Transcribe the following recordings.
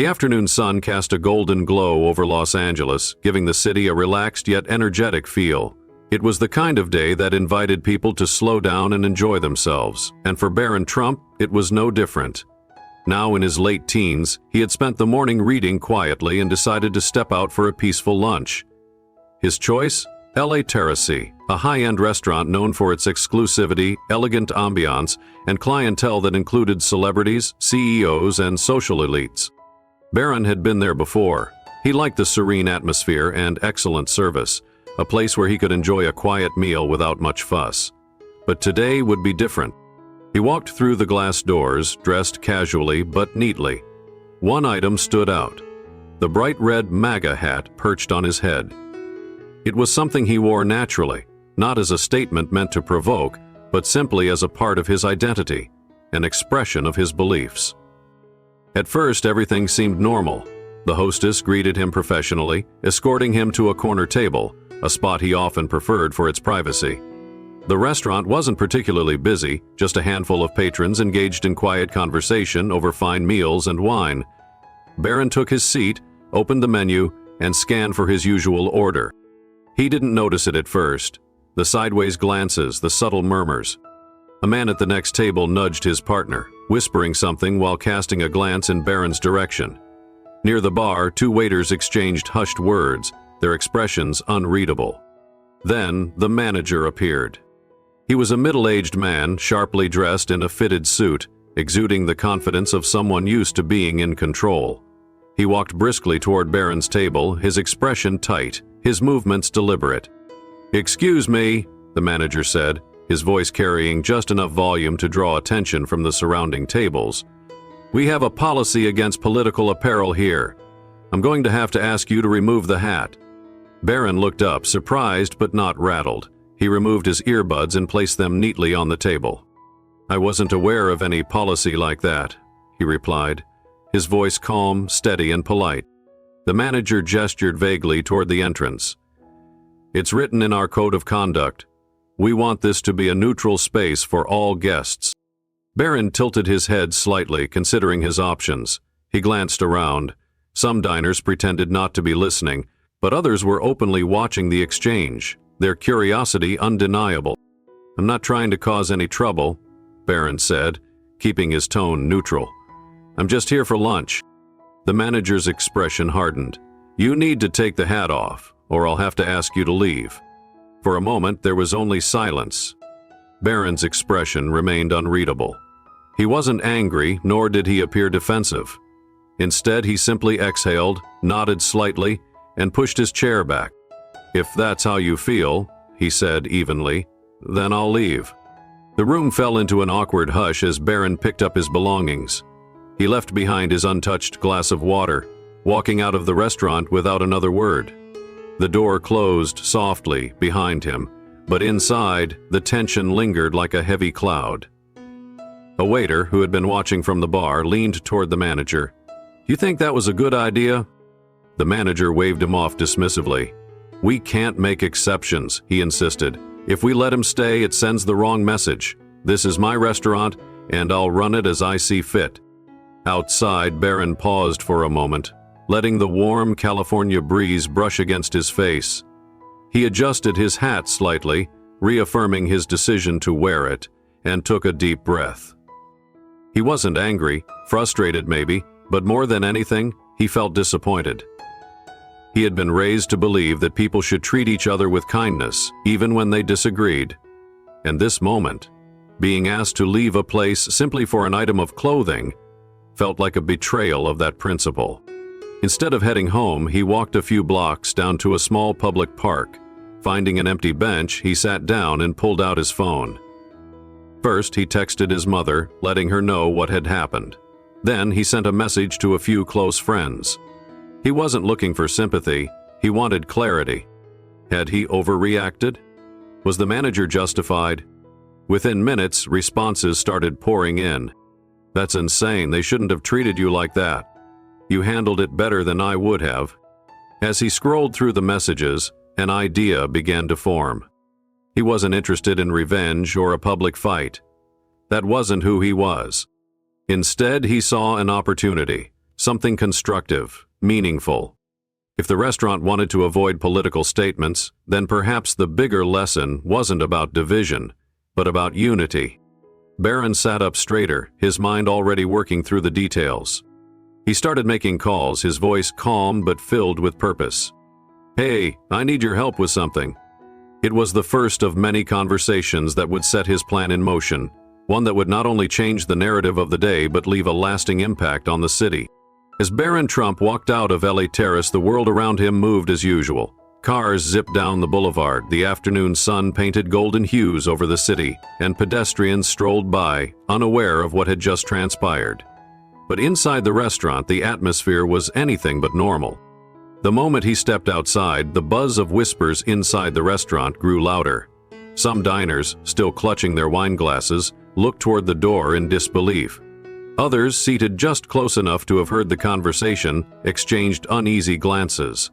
The afternoon sun cast a golden glow over Los Angeles, giving the city a relaxed yet energetic feel. It was the kind of day that invited people to slow down and enjoy themselves, and for Barron Trump, it was no different. Now in his late teens, he had spent the morning reading quietly and decided to step out for a peaceful lunch. His choice? LA Terrace, a high-end restaurant known for its exclusivity, elegant ambiance, and clientele that included celebrities, CEOs, and social elites. Barron had been there before. He liked the serene atmosphere and excellent service, a place where he could enjoy a quiet meal without much fuss. But today would be different. He walked through the glass doors, dressed casually but neatly. One item stood out: the bright red MAGA hat perched on his head. It was something he wore naturally, not as a statement meant to provoke, but simply as a part of his identity, an expression of his beliefs. At first, everything seemed normal. The hostess greeted him professionally, escorting him to a corner table, a spot he often preferred for its privacy. The restaurant wasn't particularly busy, just a handful of patrons engaged in quiet conversation over fine meals and wine. Barron took his seat, opened the menu, and scanned for his usual order. He didn't notice it at first. The sideways glances, the subtle murmurs. A man at the next table nudged his partner, whispering something while casting a glance in Barron's direction. Near the bar, two waiters exchanged hushed words, their expressions unreadable. Then, the manager appeared. He was a middle-aged man, sharply dressed in a fitted suit, exuding the confidence of someone used to being in control. He walked briskly toward Barron's table, his expression tight, his movements deliberate. "Excuse me," the manager said, his voice carrying just enough volume to draw attention from the surrounding tables. "We have a policy against political apparel here. I'm going to have to ask you to remove the hat." Barron looked up, surprised but not rattled. He removed his earbuds and placed them neatly on the table. "I wasn't aware of any policy like that," he replied, his voice calm, steady, and polite. The manager gestured vaguely toward the entrance. "It's written in our code of conduct. We want this to be a neutral space for all guests." Barron tilted his head slightly, considering his options. He glanced around. Some diners pretended not to be listening, but others were openly watching the exchange, their curiosity undeniable. "I'm not trying to cause any trouble," Barron said, keeping his tone neutral. "I'm just here for lunch." The manager's expression hardened. "You need to take the hat off, or I'll have to ask you to leave." For a moment, there was only silence. Barron's expression remained unreadable. He wasn't angry, nor did he appear defensive. Instead, he simply exhaled, nodded slightly, and pushed his chair back. "If that's how you feel," he said evenly, "then I'll leave." The room fell into an awkward hush as Barron picked up his belongings. He left behind his untouched glass of water, walking out of the restaurant without another word. The door closed softly behind him, but inside, the tension lingered like a heavy cloud. A waiter, who had been watching from the bar, leaned toward the manager. "You think that was a good idea?" The manager waved him off dismissively. "We can't make exceptions," he insisted. "If we let him stay, it sends the wrong message. This is my restaurant, and I'll run it as I see fit." Outside, Barron paused for a moment, letting the warm California breeze brush against his face. He adjusted his hat slightly, reaffirming his decision to wear it, and took a deep breath. He wasn't angry, frustrated maybe, but more than anything, he felt disappointed. He had been raised to believe that people should treat each other with kindness, even when they disagreed. And this moment, being asked to leave a place simply for an item of clothing, felt like a betrayal of that principle. Instead of heading home, he walked a few blocks down to a small public park. Finding an empty bench, he sat down and pulled out his phone. First, he texted his mother, letting her know what had happened. Then, he sent a message to a few close friends. He wasn't looking for sympathy, he wanted clarity. Had he overreacted? Was the manager justified? Within minutes, responses started pouring in. "That's insane, they shouldn't have treated you like that. You handled it better than I would have." As he scrolled through the messages, an idea began to form. He wasn't interested in revenge or a public fight. That wasn't who he was. Instead, he saw an opportunity, something constructive, meaningful. If the restaurant wanted to avoid political statements, then perhaps the bigger lesson wasn't about division, but about unity. Barron sat up straighter, his mind already working through the details. He started making calls, his voice calm but filled with purpose. "Hey, I need your help with something." It was the first of many conversations that would set his plan in motion, one that would not only change the narrative of the day but leave a lasting impact on the city. As Barron Trump walked out of LA Terrace, the world around him moved as usual. Cars zipped down the boulevard, the afternoon sun painted golden hues over the city, and pedestrians strolled by, unaware of what had just transpired. But inside the restaurant, the atmosphere was anything but normal. The moment he stepped outside, the buzz of whispers inside the restaurant grew louder. Some diners, still clutching their wine glasses, looked toward the door in disbelief. Others, seated just close enough to have heard the conversation, exchanged uneasy glances.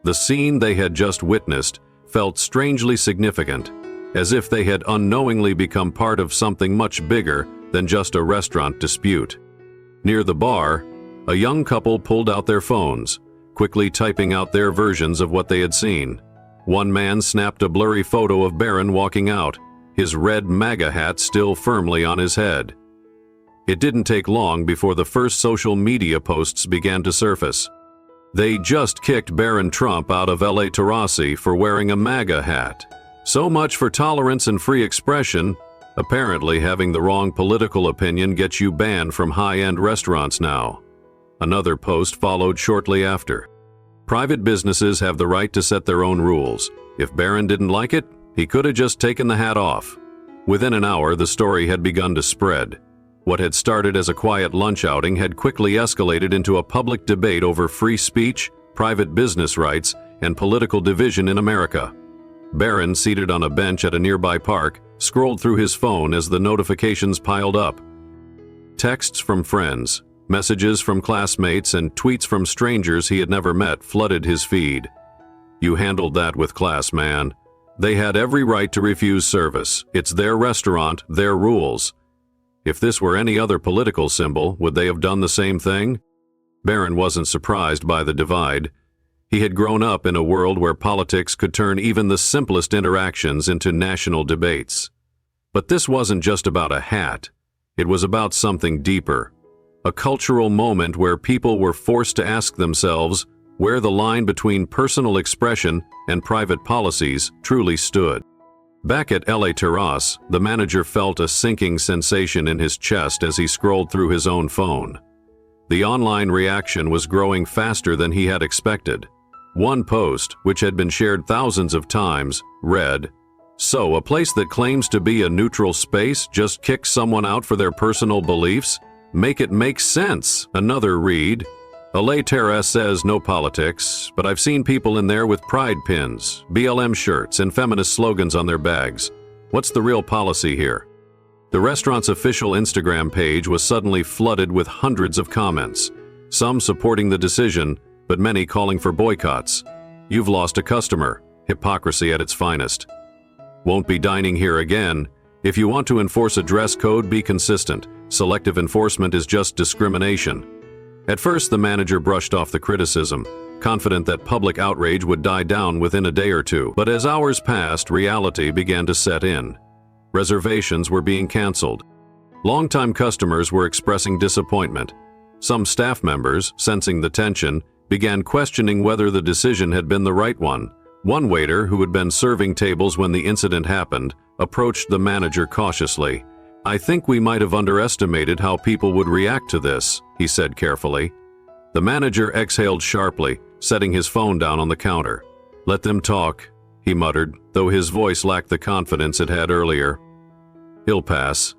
The scene they had just witnessed felt strangely significant, as if they had unknowingly become part of something much bigger than just a restaurant dispute. Near the bar, a young couple pulled out their phones, quickly typing out their versions of what they had seen. One man snapped a blurry photo of Barron walking out, his red MAGA hat still firmly on his head. It didn't take long before the first social media posts began to surface. They just kicked Barron Trump out of LA Terrace for wearing a MAGA hat. So much for tolerance and free expression. Apparently, having the wrong political opinion gets you banned from high-end restaurants now. Another post followed shortly after. Private businesses have the right to set their own rules. If Barron didn't like it, he could have just taken the hat off. Within an hour, the story had begun to spread. What had started as a quiet lunch outing had quickly escalated into a public debate over free speech, private business rights, and political division in America. Barron, seated on a bench at a nearby park, scrolled through his phone as the notifications piled up. Texts from friends, messages from classmates, and tweets from strangers he had never met flooded his feed. "You handled that with class, man. They had every right to refuse service. It's their restaurant, their rules." If this were any other political symbol, would they have done the same thing? Barron wasn't surprised by the divide. He had grown up in a world where politics could turn even the simplest interactions into national debates. But this wasn't just about a hat. It was about something deeper. A cultural moment where people were forced to ask themselves where the line between personal expression and private policies truly stood. Back at LA Terrace, the manager felt a sinking sensation in his chest as he scrolled through his own phone. The online reaction was growing faster than he had expected. One post, which had been shared thousands of times, read, "So, a place that claims to be a neutral space just kicks someone out for their personal beliefs? Make it make sense." Another read, "LA Terrace says no politics, but I've seen people in there with pride pins, BLM shirts, and feminist slogans on their bags. What's the real policy here?" The restaurant's official Instagram page was suddenly flooded with hundreds of comments, some supporting the decision, but many calling for boycotts. "You've lost a customer. Hypocrisy at its finest." "Won't be dining here again. If you want to enforce a dress code, be consistent. Selective enforcement is just discrimination." At first, the manager brushed off the criticism, confident that public outrage would die down within a day or two. But as hours passed, reality began to set in. Reservations were being canceled. Longtime customers were expressing disappointment. Some staff members, sensing the tension, began questioning whether the decision had been the right one. One waiter, who had been serving tables when the incident happened, approached the manager cautiously. "I think we might have underestimated how people would react to this," he said carefully. The manager exhaled sharply, setting his phone down on the counter. "Let them talk," he muttered, though his voice lacked the confidence it had earlier. "He'll pass."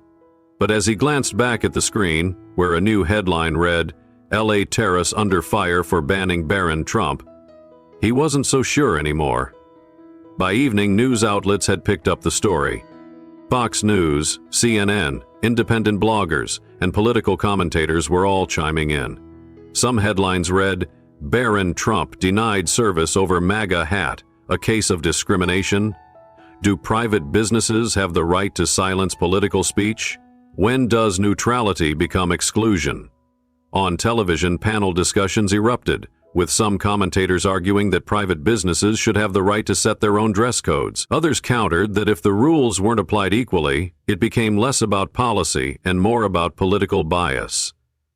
But as he glanced back at the screen, where a new headline read, "LA Terrace under fire for banning Barron Trump," he wasn't so sure anymore. By evening, news outlets had picked up the story. Fox News, CNN, independent bloggers, and political commentators were all chiming in. Some headlines read, "Barron Trump denied service over MAGA hat, a case of discrimination." "Do private businesses have the right to silence political speech? When does neutrality become exclusion?" On television, panel discussions erupted, with some commentators arguing that private businesses should have the right to set their own dress codes. Others countered that if the rules weren't applied equally, it became less about policy and more about political bias.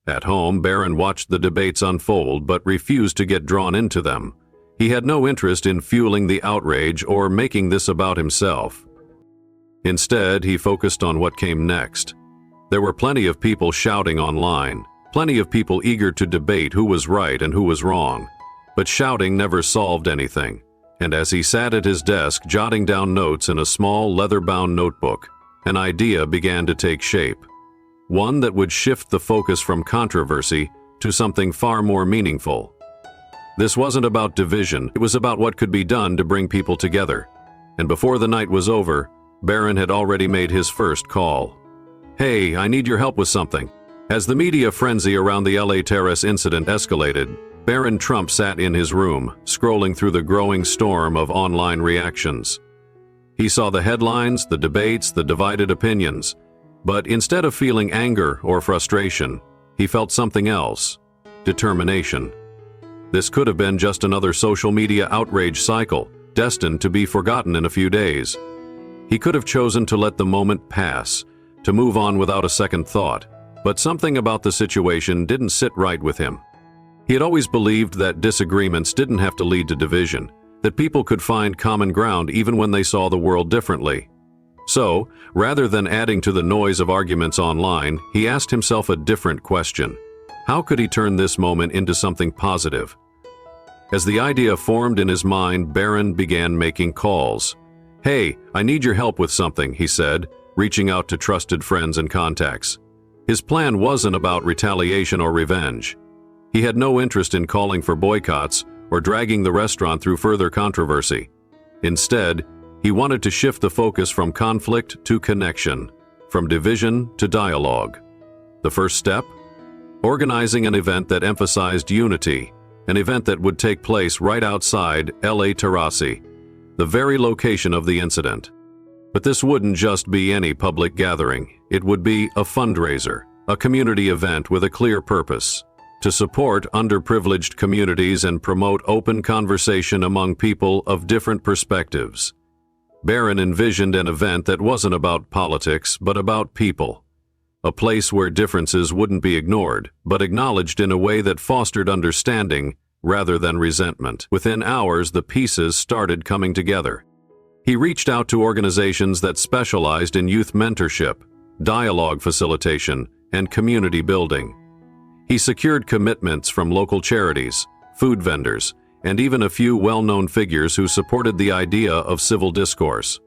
At home, Barron watched the debates unfold but refused to get drawn into them. He had no interest in fueling the outrage or making this about himself. Instead, he focused on what came next. There were plenty of people shouting online, plenty of people eager to debate who was right and who was wrong. But shouting never solved anything, and as he sat at his desk jotting down notes in a small leather-bound notebook, an idea began to take shape. One that would shift the focus from controversy to something far more meaningful. This wasn't about division, it was about what could be done to bring people together. And before the night was over, Barron had already made his first call. "Hey, I need your help with something." As the media frenzy around the LA terrorist incident escalated, Barron Trump sat in his room, scrolling through the growing storm of online reactions. He saw the headlines, the debates, the divided opinions, but instead of feeling anger or frustration, he felt something else: determination. This could have been just another social media outrage cycle, destined to be forgotten in a few days. He could have chosen to let the moment pass, to move on without a second thought. But something about the situation didn't sit right with him. He had always believed that disagreements didn't have to lead to division, that people could find common ground even when they saw the world differently. So, rather than adding to the noise of arguments online, he asked himself a different question. How could he turn this moment into something positive? As the idea formed in his mind, Barron began making calls. "Hey, I need your help with something," he said, reaching out to trusted friends and contacts. His plan wasn't about retaliation or revenge. He had no interest in calling for boycotts or dragging the restaurant through further controversy. Instead, he wanted to shift the focus from conflict to connection, from division to dialogue. The first step? Organizing an event that emphasized unity, an event that would take place right outside LA Terrace, the very location of the incident. But this wouldn't just be any public gathering. It would be a fundraiser, a community event with a clear purpose: to support underprivileged communities and promote open conversation among people of different perspectives. Barron envisioned an event that wasn't about politics, but about people. A place where differences wouldn't be ignored, but acknowledged in a way that fostered understanding rather than resentment. Within hours, the pieces started coming together. He reached out to organizations that specialized in youth mentorship, dialogue facilitation, and community building. He secured commitments from local charities, food vendors, and even a few well-known figures who supported the idea of civil discourse.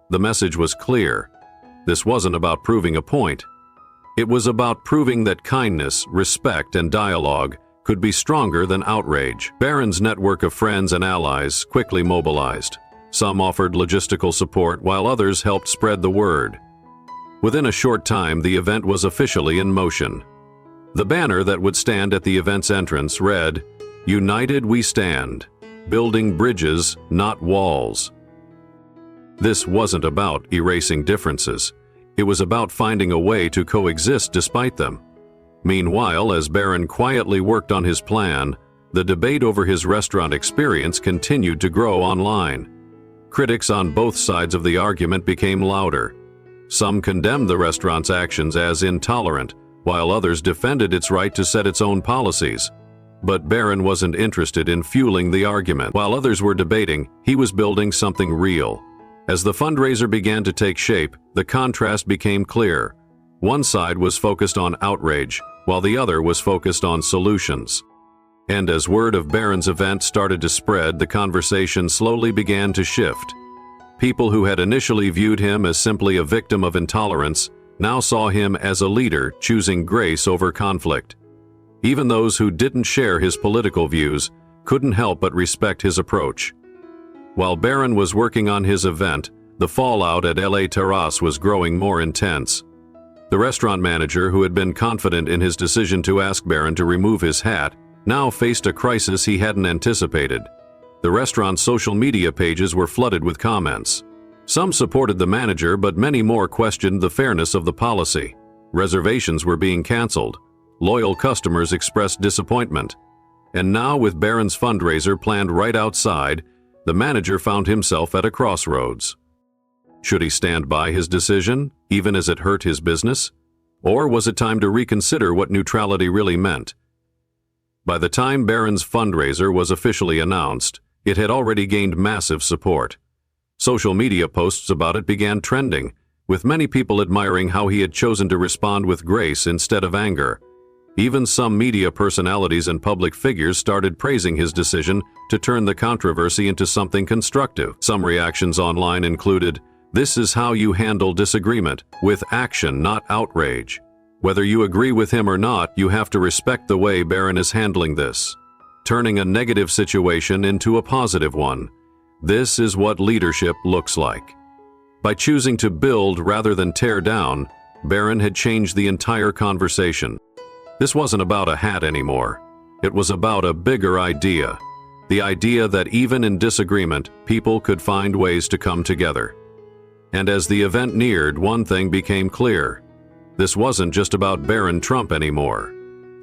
The message was clear. This wasn't about proving a point. It was about proving that kindness, respect, and dialogue could be stronger than outrage. Barron's network of friends and allies quickly mobilized. Some offered logistical support, while others helped spread the word. Within a short time, the event was officially in motion. The banner that would stand at the event's entrance read, "United we stand, building bridges, not walls." This wasn't about erasing differences. It was about finding a way to coexist despite them. Meanwhile, as Barron quietly worked on his plan, the debate over his restaurant experience continued to grow online. Critics on both sides of the argument became louder. Some condemned the restaurant's actions as intolerant, while others defended its right to set its own policies. But Barron wasn't interested in fueling the argument. While others were debating, he was building something real. As the fundraiser began to take shape, the contrast became clear. One side was focused on outrage, while the other was focused on solutions. And as word of Barron's event started to spread, the conversation slowly began to shift. People who had initially viewed him as simply a victim of intolerance now saw him as a leader choosing grace over conflict. Even those who didn't share his political views couldn't help but respect his approach. While Barron was working on his event, the fallout at LA Terrace was growing more intense. The restaurant manager, who had been confident in his decision to ask Barron to remove his hat, now faced a crisis he hadn't anticipated. The restaurant's social media pages were flooded with comments. Some supported the manager, but many more questioned the fairness of the policy. Reservations were being canceled. loyal customers expressed disappointment. And now, with Barron's fundraiser planned right outside, the manager found himself at a crossroads. Should he stand by his decision, even as it hurt his business? Or was it time to reconsider what neutrality really meant? By the time Barron's fundraiser was officially announced, it had already gained massive support. Social media posts about it began trending, with many people admiring how he had chosen to respond with grace instead of anger. Even some media personalities and public figures started praising his decision to turn the controversy into something constructive. Some reactions online included, "This is how you handle disagreement, with action, not outrage. Whether you agree with him or not, you have to respect the way Barron is handling this, turning a negative situation into a positive one. This is what leadership looks like." By choosing to build rather than tear down, Barron had changed the entire conversation. This wasn't about a hat anymore. It was about a bigger idea. The idea that even in disagreement, people could find ways to come together. And as the event neared, one thing became clear. This wasn't just about Barron Trump anymore.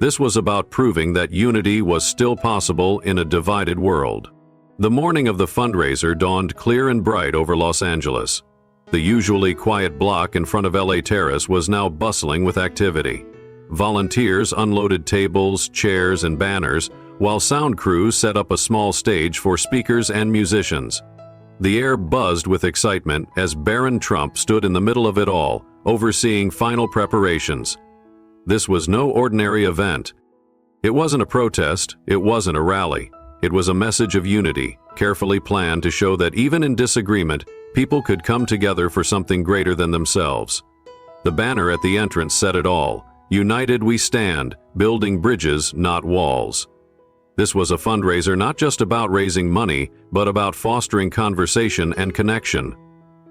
This was about proving that unity was still possible in a divided world. The morning of the fundraiser dawned clear and bright over Los Angeles. The usually quiet block in front of LA Terrace was now bustling with activity. Volunteers unloaded tables, chairs, and banners, while sound crews set up a small stage for speakers and musicians. The air buzzed with excitement as Barron Trump stood in the middle of it all, overseeing final preparations. This was no ordinary event. It wasn't a protest, it wasn't a rally. It was a message of unity, carefully planned to show that even in disagreement, people could come together for something greater than themselves. The banner at the entrance said it all. "United we stand, building bridges, not walls." This was a fundraiser not just about raising money, but about fostering conversation and connection.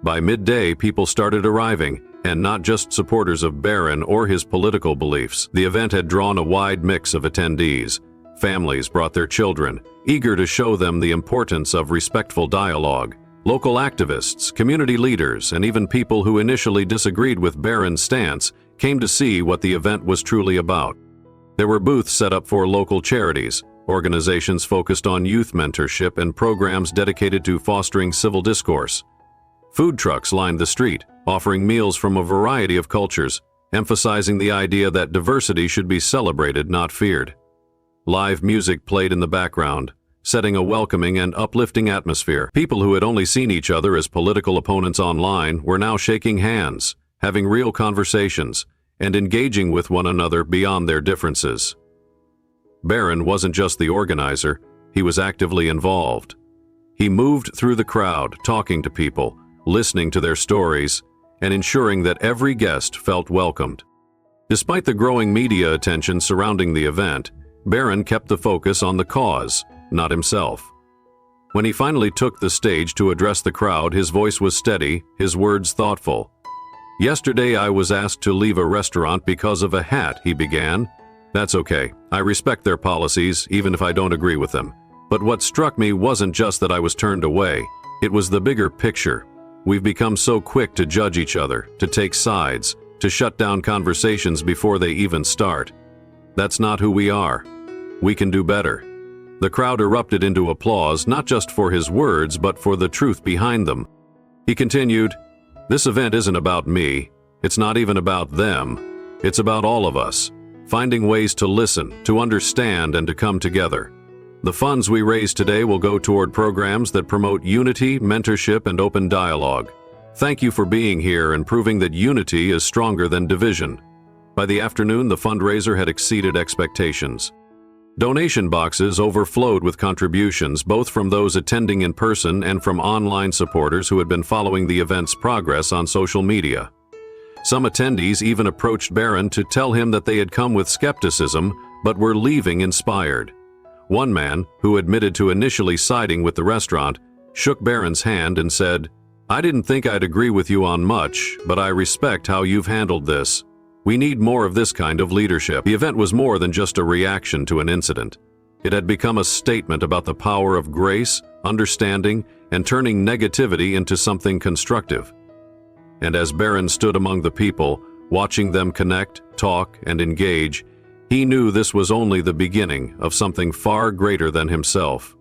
By midday, people started arriving, and not just supporters of Barron or his political beliefs. The event had drawn a wide mix of attendees. Families brought their children, eager to show them the importance of respectful dialogue. Local activists, community leaders, and even people who initially disagreed with Barron's stance came to see what the event was truly about. There were booths set up for local charities, organizations focused on youth mentorship, and programs dedicated to fostering civil discourse. Food trucks lined the street, offering meals from a variety of cultures, emphasizing the idea that diversity should be celebrated, not feared. Live music played in the background, setting a welcoming and uplifting atmosphere. People who had only seen each other as political opponents online were now shaking hands, having real conversations, and engaging with one another beyond their differences. Barron wasn't just the organizer, he was actively involved. He moved through the crowd, talking to people, listening to their stories, and ensuring that every guest felt welcomed. Despite the growing media attention surrounding the event, Barron kept the focus on the cause, not himself. When he finally took the stage to address the crowd, his voice was steady, his words thoughtful. "Yesterday I was asked to leave a restaurant because of a hat," he began. "That's okay. I respect their policies, even if I don't agree with them. But what struck me wasn't just that I was turned away. It was the bigger picture. We've become so quick to judge each other, to take sides, to shut down conversations before they even start. That's not who we are. We can do better." The crowd erupted into applause, not just for his words, but for the truth behind them. He continued, "This event isn't about me. It's not even about them. It's about all of us, finding ways to listen, to understand, and to come together. The funds we raise today will go toward programs that promote unity, mentorship, and open dialogue. Thank you for being here and proving that unity is stronger than division." By the afternoon, the fundraiser had exceeded expectations. Donation boxes overflowed with contributions, both from those attending in person and from online supporters who had been following the event's progress on social media. Some attendees even approached Barron to tell him that they had come with skepticism, but were leaving inspired. One man, who admitted to initially siding with the restaurant, shook Barron's hand and said, "I didn't think I'd agree with you on much, but I respect how you've handled this. We need more of this kind of leadership." The event was more than just a reaction to an incident. It had become a statement about the power of grace, understanding, and turning negativity into something constructive. And as Barron stood among the people, watching them connect, talk, and engage, He knew this was only the beginning of something far greater than himself.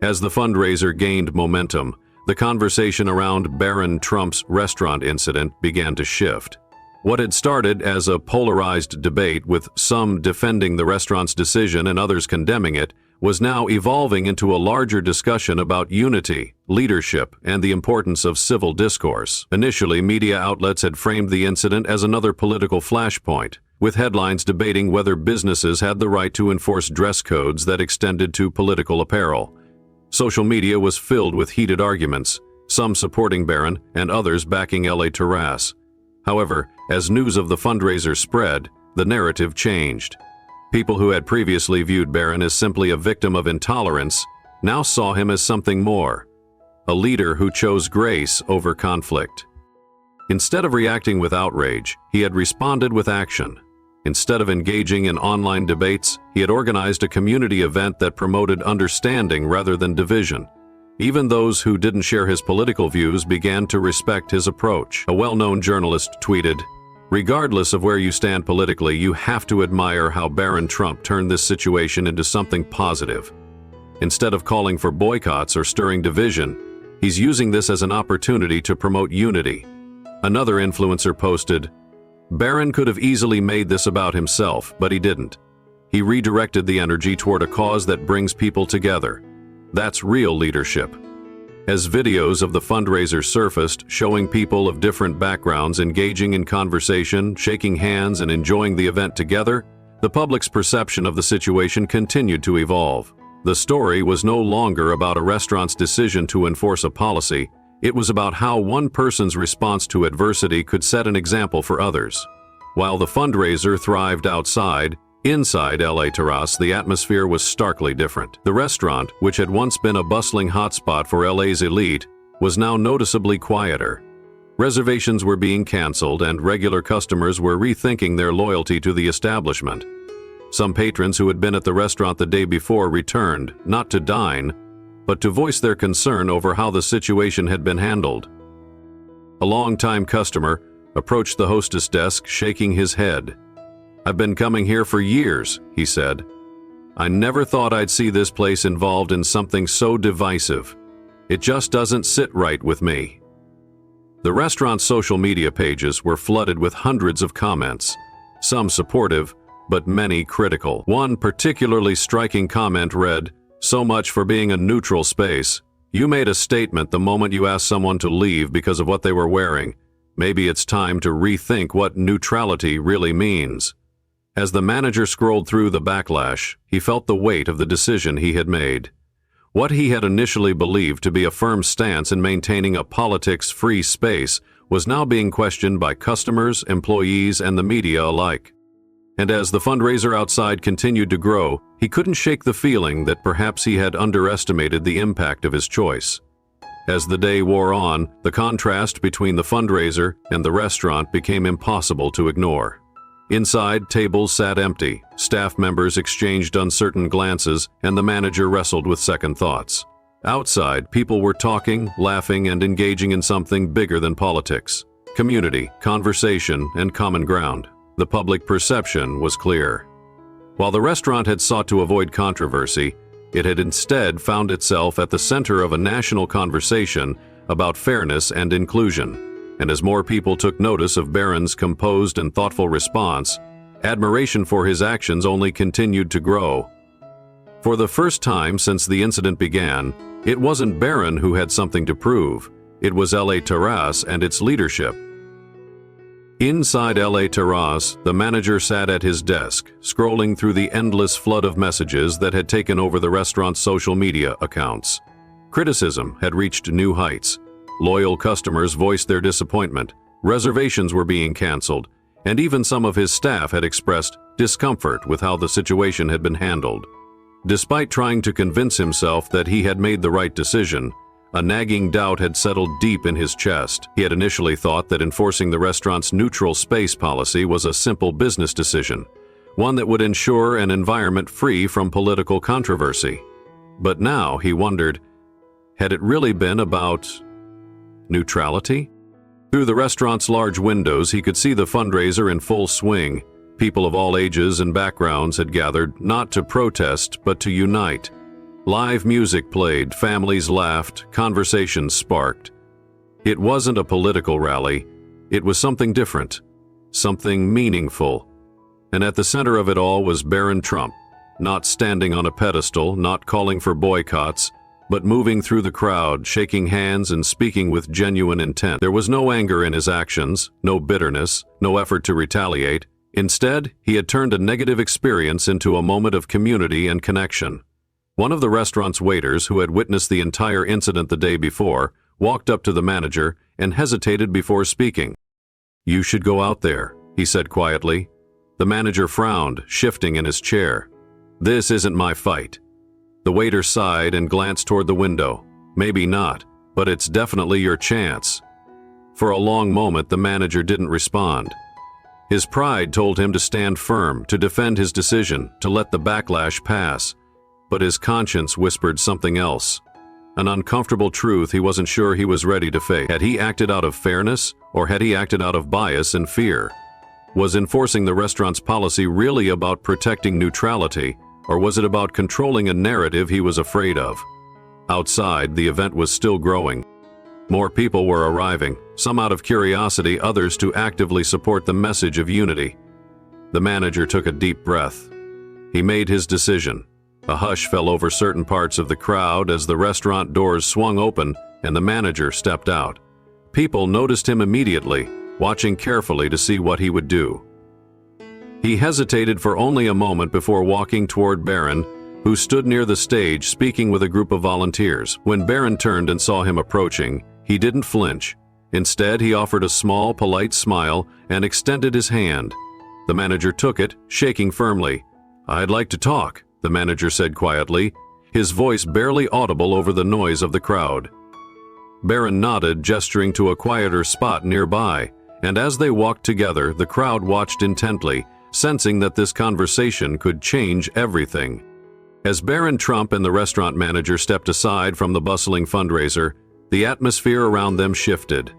As the fundraiser gained momentum, the conversation around Barron Trump's restaurant incident began to shift. What had started as a polarized debate with some defending the restaurant's decision and others condemning it was now evolving into a larger discussion about unity, leadership, and the importance of civil discourse. Initially, media outlets had framed the incident as another political flashpoint, with headlines debating whether businesses had the right to enforce dress codes that extended to political apparel. Social media was filled with heated arguments, some supporting Barron and others backing LA Terrace. However, as news of the fundraiser spread, the narrative changed. People who had previously viewed Barron as simply a victim of intolerance now saw him as something more, a leader who chose grace over conflict. Instead of reacting with outrage, he had responded with action. Instead of engaging in online debates, he had organized a community event that promoted understanding rather than division. Even those who didn't share his political views began to respect his approach. A well-known journalist tweeted, "Regardless of where you stand politically, you have to admire how Barron Trump turned this situation into something positive. Instead of calling for boycotts or stirring division, he's using this as an opportunity to promote unity." Another influencer posted, "Barron could have easily made this about himself, but he didn't. He redirected the energy toward a cause that brings people together. That's real leadership." As videos of the fundraiser surfaced, showing people of different backgrounds engaging in conversation, shaking hands, and enjoying the event together, the public's perception of the situation continued to evolve. The story was no longer about a restaurant's decision to enforce a policy. It was about how one person's response to adversity could set an example for others. While the fundraiser thrived outside, inside LA Terrace, the atmosphere was starkly different. The restaurant, which had once been a bustling hotspot for LA's elite, was now noticeably quieter. Reservations were being canceled, and regular customers were rethinking their loyalty to the establishment. Some patrons who had been at the restaurant the day before returned, not to dine, but to voice their concern over how the situation had been handled. A longtime customer approached the hostess desk shaking his head. "I've been coming here for years," he said. "I never thought I'd see this place involved in something so divisive. It just doesn't sit right with me." The restaurant's social media pages were flooded with hundreds of comments, some supportive, but many critical. One particularly striking comment read, "So much for being a neutral space. You made a statement the moment you asked someone to leave because of what they were wearing. Maybe it's time to rethink what neutrality really means." As the manager scrolled through the backlash, he felt the weight of the decision he had made. What he had initially believed to be a firm stance in maintaining a politics-free space was now being questioned by customers, employees, and the media alike. And as the fundraiser outside continued to grow, he couldn't shake the feeling that perhaps he had underestimated the impact of his choice. As the day wore on, the contrast between the fundraiser and the restaurant became impossible to ignore. Inside, tables sat empty, staff members exchanged uncertain glances, and the manager wrestled with second thoughts. Outside, people were talking, laughing, and engaging in something bigger than politics: community, conversation, and common ground. The public perception was clear. While the restaurant had sought to avoid controversy, it had instead found itself at the center of a national conversation about fairness and inclusion. And as more people took notice of Barron's composed and thoughtful response, admiration for his actions only continued to grow. For the first time since the incident began, it wasn't Barron who had something to prove. It was LA Terrace and its leadership. Inside LA Terrace, the manager sat at his desk, scrolling through the endless flood of messages that had taken over the restaurant's social media accounts. Criticism had reached new heights. Loyal customers voiced their disappointment, reservations were being canceled, and even some of his staff had expressed discomfort with how the situation had been handled. Despite trying to convince himself that he had made the right decision, a nagging doubt had settled deep in his chest. He had initially thought that enforcing the restaurant's neutral space policy was a simple business decision, one that would ensure an environment free from political controversy. But now he wondered, had it really been about neutrality? Through the restaurant's large windows, he could see the fundraiser in full swing. People of all ages and backgrounds had gathered, not to protest, but to unite. Live music played, families laughed, conversations sparked. It wasn't a political rally, it was something different, something meaningful. And at the center of it all was Barron Trump, not standing on a pedestal, not calling for boycotts, but moving through the crowd, shaking hands and speaking with genuine intent. There was no anger in his actions, no bitterness, no effort to retaliate. Instead, he had turned a negative experience into a moment of community and connection. One of the restaurant's waiters, who had witnessed the entire incident the day before, walked up to the manager and hesitated before speaking. "You should go out there," he said quietly. The manager frowned, shifting in his chair. "This isn't my fight." The waiter sighed and glanced toward the window. "Maybe not, but it's definitely your chance." For a long moment, the manager didn't respond. His pride told him to stand firm, to defend his decision, to let the backlash pass. But his conscience whispered something else. An uncomfortable truth he wasn't sure he was ready to face. Had he acted out of fairness, or had he acted out of bias and fear? Was enforcing the restaurant's policy really about protecting neutrality, or was it about controlling a narrative he was afraid of? Outside, the event was still growing. More people were arriving, some out of curiosity, others to actively support the message of unity. The manager took a deep breath. He made his decision. A hush fell over certain parts of the crowd as the restaurant doors swung open and the manager stepped out. People noticed him immediately, watching carefully to see what he would do. He hesitated for only a moment before walking toward Barron, who stood near the stage speaking with a group of volunteers. When Barron turned and saw him approaching, he didn't flinch. Instead, he offered a small, polite smile and extended his hand. The manager took it, shaking firmly. "I'd like to talk," the manager said quietly, his voice barely audible over the noise of the crowd. Barron nodded, gesturing to a quieter spot nearby, and as they walked together, the crowd watched intently, sensing that this conversation could change everything. As Barron Trump and the restaurant manager stepped aside from the bustling fundraiser, the atmosphere around them shifted.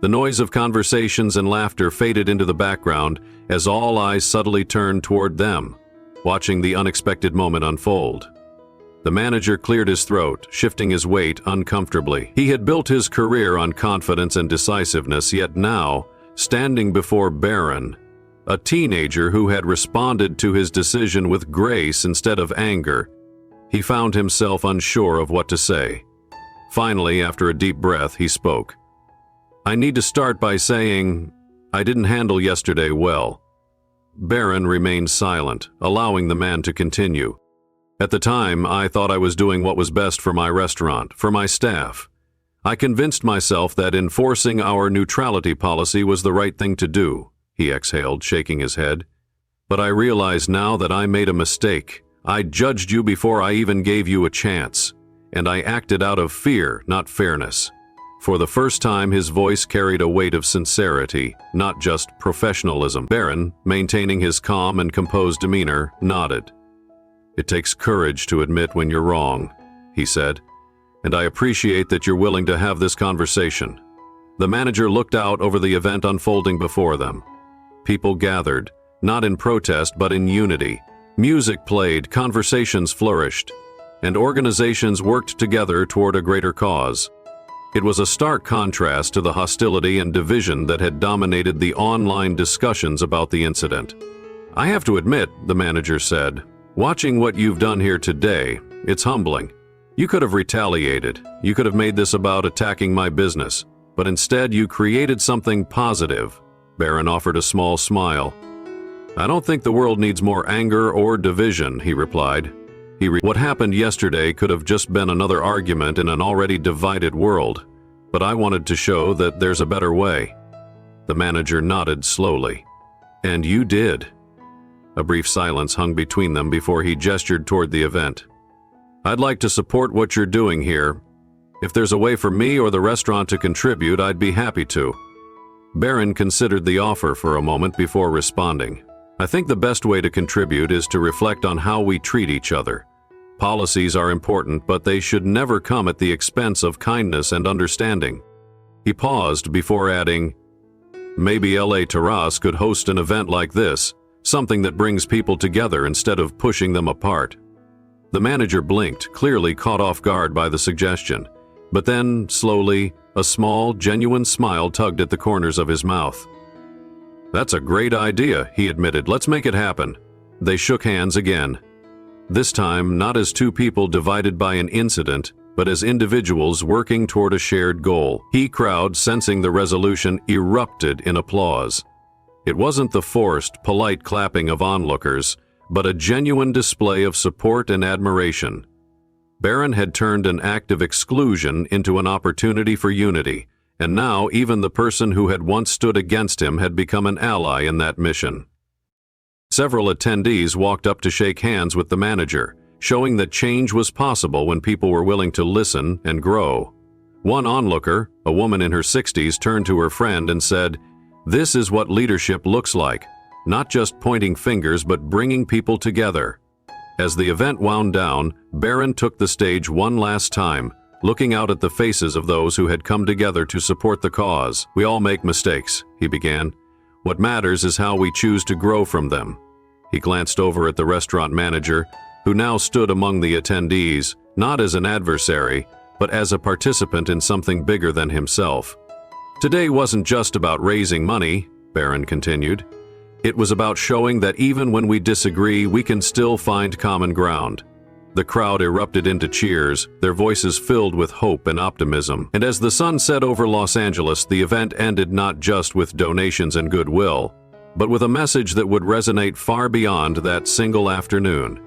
The noise of conversations and laughter faded into the background as all eyes subtly turned toward them, watching the unexpected moment unfold. The manager cleared his throat, shifting his weight uncomfortably. He had built his career on confidence and decisiveness, yet now, standing before Barron, a teenager who had responded to his decision with grace instead of anger, he found himself unsure of what to say. Finally, after a deep breath, he spoke. "I need to start by saying, I didn't handle yesterday well." Barron remained silent, allowing the man to continue. "At the time, I thought I was doing what was best for my restaurant, for my staff. I convinced myself that enforcing our neutrality policy was the right thing to do," he exhaled, shaking his head. "But I realize now that I made a mistake. I judged you before I even gave you a chance. And I acted out of fear, not fairness." For the first time, his voice carried a weight of sincerity, not just professionalism. Barron, maintaining his calm and composed demeanor, nodded. "It takes courage to admit when you're wrong," he said, "and I appreciate that you're willing to have this conversation." The manager looked out over the event unfolding before them. People gathered, not in protest but in unity. Music played, conversations flourished, and organizations worked together toward a greater cause. It was a stark contrast to the hostility and division that had dominated the online discussions about the incident. "I have to admit," the manager said, "watching what you've done here today, it's humbling. You could have retaliated. You could have made this about attacking my business. But instead, you created something positive." Barron offered a small smile. "I don't think the world needs more anger or division," he replied. What happened yesterday could have just been another argument in an already divided world, but I wanted to show that there's a better way." The manager nodded slowly. "And you did." A brief silence hung between them before he gestured toward the event. "I'd like to support what you're doing here. If there's a way for me or the restaurant to contribute, I'd be happy to." Barron considered the offer for a moment before responding. "I think the best way to contribute is to reflect on how we treat each other. Policies are important, but they should never come at the expense of kindness and understanding." He paused before adding, "Maybe LA Terrace could host an event like this, something that brings people together instead of pushing them apart. The manager blinked, clearly caught off guard by the suggestion. But then, slowly, a small, genuine smile tugged at the corners of his mouth. "That's a great idea," he admitted. "Let's make it happen." They shook hands again. This time, not as two people divided by an incident, but as individuals working toward a shared goal. The crowd, sensing the resolution, erupted in applause. It wasn't the forced, polite clapping of onlookers, but a genuine display of support and admiration. Barron had turned an act of exclusion into an opportunity for unity, and now even the person who had once stood against him had become an ally in that mission. Several attendees walked up to shake hands with the manager, showing that change was possible when people were willing to listen and grow. One onlooker, a woman in her 60s, turned to her friend and said, "This is what leadership looks like, not just pointing fingers but bringing people together." As the event wound down, Barron took the stage one last time, looking out at the faces of those who had come together to support the cause. "We all make mistakes," he began. "What matters is how we choose to grow from them." He glanced over at the restaurant manager, who now stood among the attendees, not as an adversary, but as a participant in something bigger than himself. "Today wasn't just about raising money," Barron continued. "It was about showing that even when we disagree, we can still find common ground." The crowd erupted into cheers, their voices filled with hope and optimism. And as the sun set over Los Angeles, the event ended not just with donations and goodwill, but with a message that would resonate far beyond that single afternoon.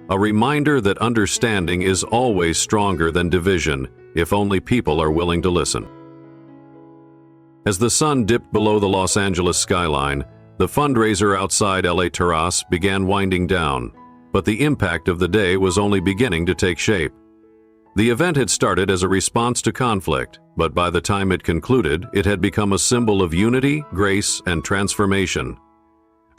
A reminder that understanding is always stronger than division, if only people are willing to listen. As the sun dipped below the Los Angeles skyline, the fundraiser outside LA Terrace began winding down, but the impact of the day was only beginning to take shape. The event had started as a response to conflict, but by the time it concluded, it had become a symbol of unity, grace, and transformation.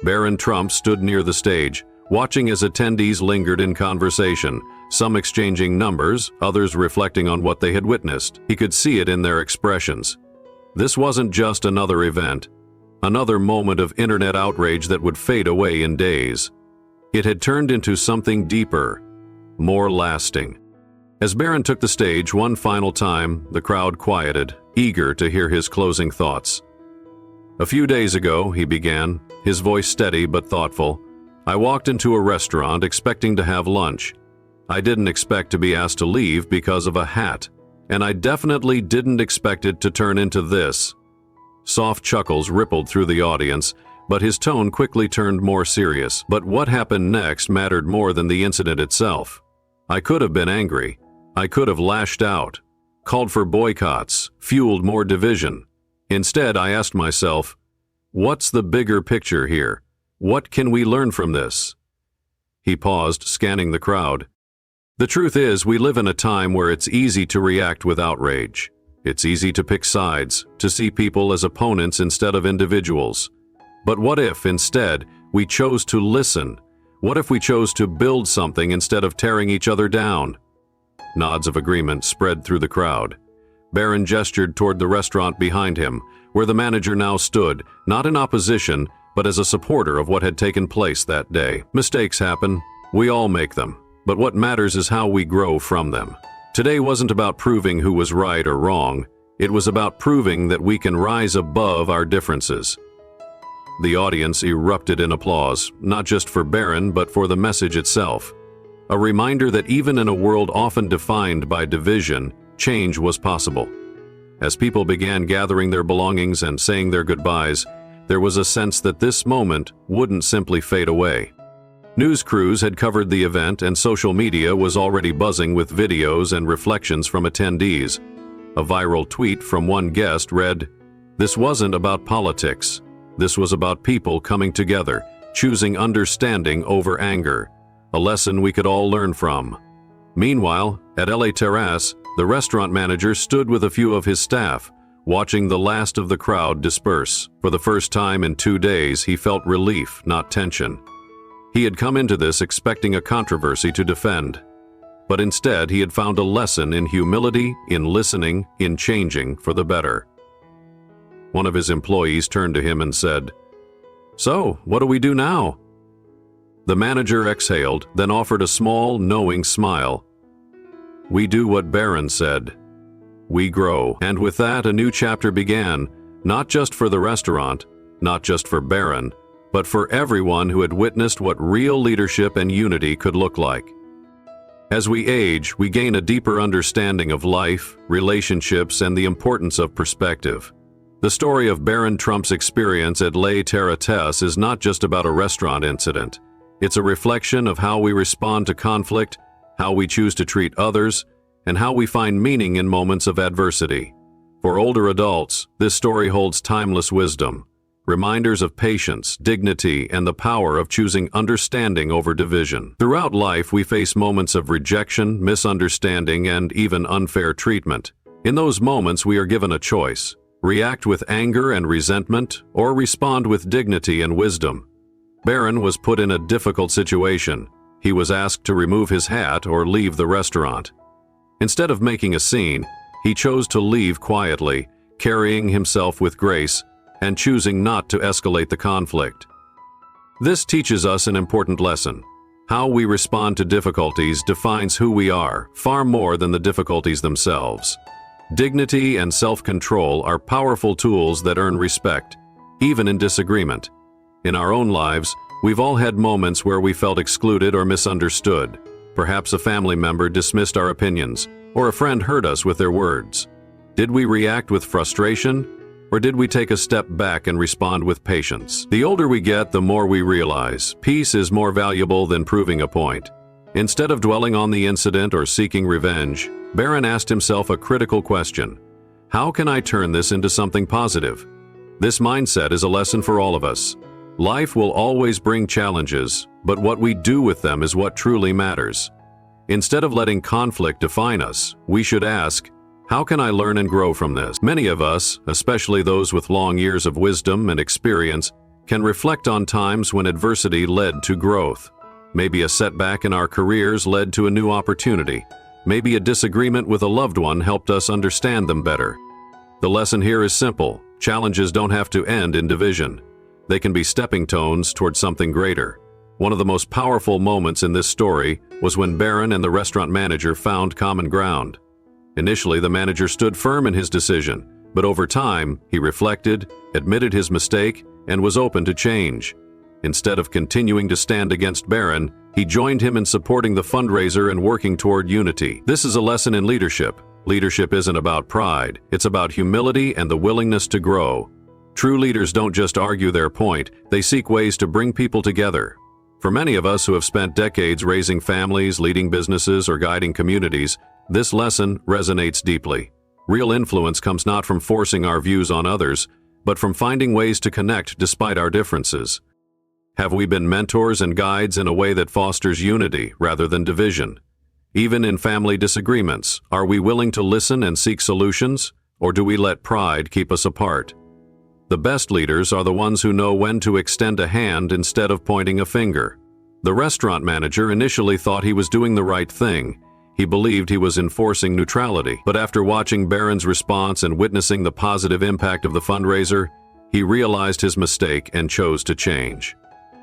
Barron Trump stood near the stage, watching as attendees lingered in conversation, some exchanging numbers, others reflecting on what they had witnessed. He could see it in their expressions. This wasn't just another event, another moment of internet outrage that would fade away in days. It had turned into something deeper, more lasting. As Barron took the stage one final time, the crowd quieted, eager to hear his closing thoughts. "A few days ago," he began, his voice steady but thoughtful, "I walked into a restaurant expecting to have lunch. I didn't expect to be asked to leave because of a hat, and I definitely didn't expect it to turn into this." Soft chuckles rippled through the audience, but his tone quickly turned more serious. But what happened next mattered more than the incident itself. "I could have been angry. I could have lashed out, called for boycotts, fueled more division. Instead, I asked myself, what's the bigger picture here? What can we learn from this?" He paused, scanning the crowd. "The truth is, we live in a time where it's easy to react with outrage. It's easy to pick sides, to see people as opponents instead of individuals. But what if, instead, we chose to listen? What if we chose to build something instead of tearing each other down?" Nods of agreement spread through the crowd. Barron gestured toward the restaurant behind him, where the manager now stood, not in opposition, but as a supporter of what had taken place that day. "Mistakes happen. We all make them. But what matters is how we grow from them. Today wasn't about proving who was right or wrong. It was about proving that we can rise above our differences." The audience erupted in applause, not just for Barron, but for the message itself. A reminder that even in a world often defined by division, change was possible. As people began gathering their belongings and saying their goodbyes, there was a sense that this moment wouldn't simply fade away. News crews had covered the event, and social media was already buzzing with videos and reflections from attendees. A viral tweet from one guest read, "This wasn't about politics. This was about people coming together, choosing understanding over anger. A lesson we could all learn from." Meanwhile, at LA Terrace, the restaurant manager stood with a few of his staff, watching the last of the crowd disperse. For the first time in 2 days, he felt relief, not tension. He had come into this expecting a controversy to defend. But instead, he had found a lesson in humility, in listening, in changing for the better. One of his employees turned to him and said, "So, what do we do now?" The manager exhaled, then offered a small, knowing smile. "We do what Barron said. We grow." And with that, a new chapter began, not just for the restaurant, not just for Barron, but for everyone who had witnessed what real leadership and unity could look like. As we age, we gain a deeper understanding of life, relationships, and the importance of perspective. The story of Barron Trump's experience at Les Terraces is not just about a restaurant incident. It's a reflection of how we respond to conflict, how we choose to treat others, and how we find meaning in moments of adversity. For older adults, this story holds timeless wisdom, reminders of patience, dignity, and the power of choosing understanding over division. Throughout life, we face moments of rejection, misunderstanding, and even unfair treatment. In those moments, we are given a choice: react with anger and resentment, or respond with dignity and wisdom. Barron was put in a difficult situation. He was asked to remove his hat or leave the restaurant. Instead of making a scene, he chose to leave quietly, carrying himself with grace, and choosing not to escalate the conflict. This teaches us an important lesson. How we respond to difficulties defines who we are, far more than the difficulties themselves. Dignity and self-control are powerful tools that earn respect, even in disagreement. In our own lives, we've all had moments where we felt excluded or misunderstood. Perhaps a family member dismissed our opinions, or a friend hurt us with their words. Did we react with frustration, or did we take a step back and respond with patience? The older we get, the more we realize peace is more valuable than proving a point. Instead of dwelling on the incident or seeking revenge, Barron asked himself a critical question: how can I turn this into something positive? This mindset is a lesson for all of us. Life will always bring challenges, but what we do with them is what truly matters. Instead of letting conflict define us, we should ask, how can I learn and grow from this? Many of us, especially those with long years of wisdom and experience, can reflect on times when adversity led to growth. Maybe a setback in our careers led to a new opportunity. Maybe a disagreement with a loved one helped us understand them better. The lesson here is simple: challenges don't have to end in division. They can be stepping stones toward something greater. One of the most powerful moments in this story was when Barron and the restaurant manager found common ground. Initially, the manager stood firm in his decision, but over time, he reflected, admitted his mistake, and was open to change. Instead of continuing to stand against Barron, he joined him in supporting the fundraiser and working toward unity. This is a lesson in leadership. Leadership isn't about pride, it's about humility and the willingness to grow. True leaders don't just argue their point, they seek ways to bring people together. For many of us who have spent decades raising families, leading businesses, or guiding communities, this lesson resonates deeply. Real influence comes not from forcing our views on others, but from finding ways to connect despite our differences. Have we been mentors and guides in a way that fosters unity rather than division? Even in family disagreements, are we willing to listen and seek solutions, or do we let pride keep us apart? The best leaders are the ones who know when to extend a hand instead of pointing a finger. The restaurant manager initially thought he was doing the right thing. He believed he was enforcing neutrality. But after watching Barron's response and witnessing the positive impact of the fundraiser, he realized his mistake and chose to change.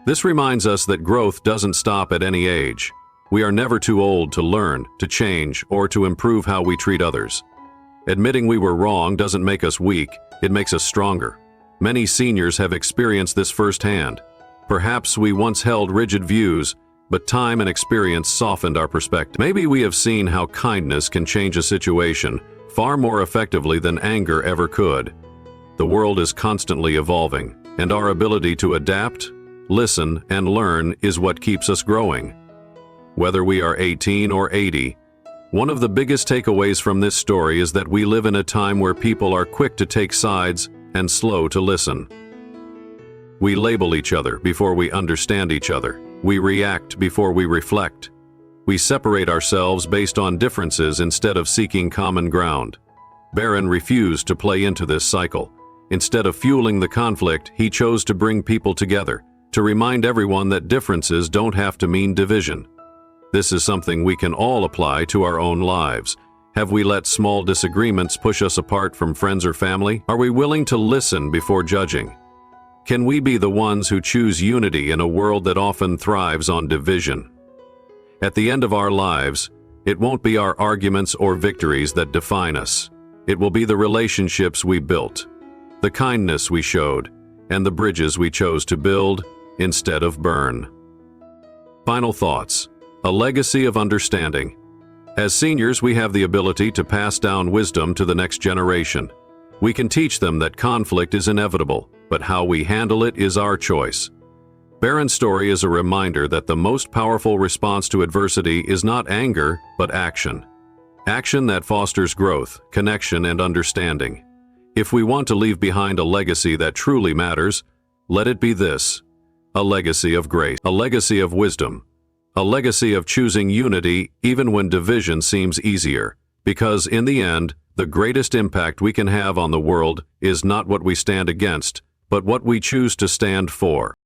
This reminds us that growth doesn't stop at any age. We are never too old to learn, to change, or to improve how we treat others. Admitting we were wrong doesn't make us weak, it makes us stronger. Many seniors have experienced this firsthand. Perhaps we once held rigid views, but time and experience softened our perspective. Maybe we have seen how kindness can change a situation far more effectively than anger ever could. The world is constantly evolving, and our ability to adapt, listen, and learn is what keeps us growing. Whether we are 18 or 80, one of the biggest takeaways from this story is that we live in a time where people are quick to take sides and slow to listen. We label each other before we understand each other. We react before we reflect. We separate ourselves based on differences instead of seeking common ground. Barron refused to play into this cycle. Instead of fueling the conflict, he chose to bring people together, to remind everyone that differences don't have to mean division. This is something we can all apply to our own lives. Have we let small disagreements push us apart from friends or family? Are we willing to listen before judging? Can we be the ones who choose unity in a world that often thrives on division? At the end of our lives, it won't be our arguments or victories that define us. It will be the relationships we built, the kindness we showed, and the bridges we chose to build instead of burn. Final thoughts. A legacy of understanding. As seniors, we have the ability to pass down wisdom to the next generation. We can teach them that conflict is inevitable, but how we handle it is our choice. Barron's story is a reminder that the most powerful response to adversity is not anger, but action. Action that fosters growth, connection, and understanding. If we want to leave behind a legacy that truly matters, let it be this: a legacy of grace, a legacy of wisdom, a legacy of choosing unity even when division seems easier, because in the end, the greatest impact we can have on the world is not what we stand against, but what we choose to stand for.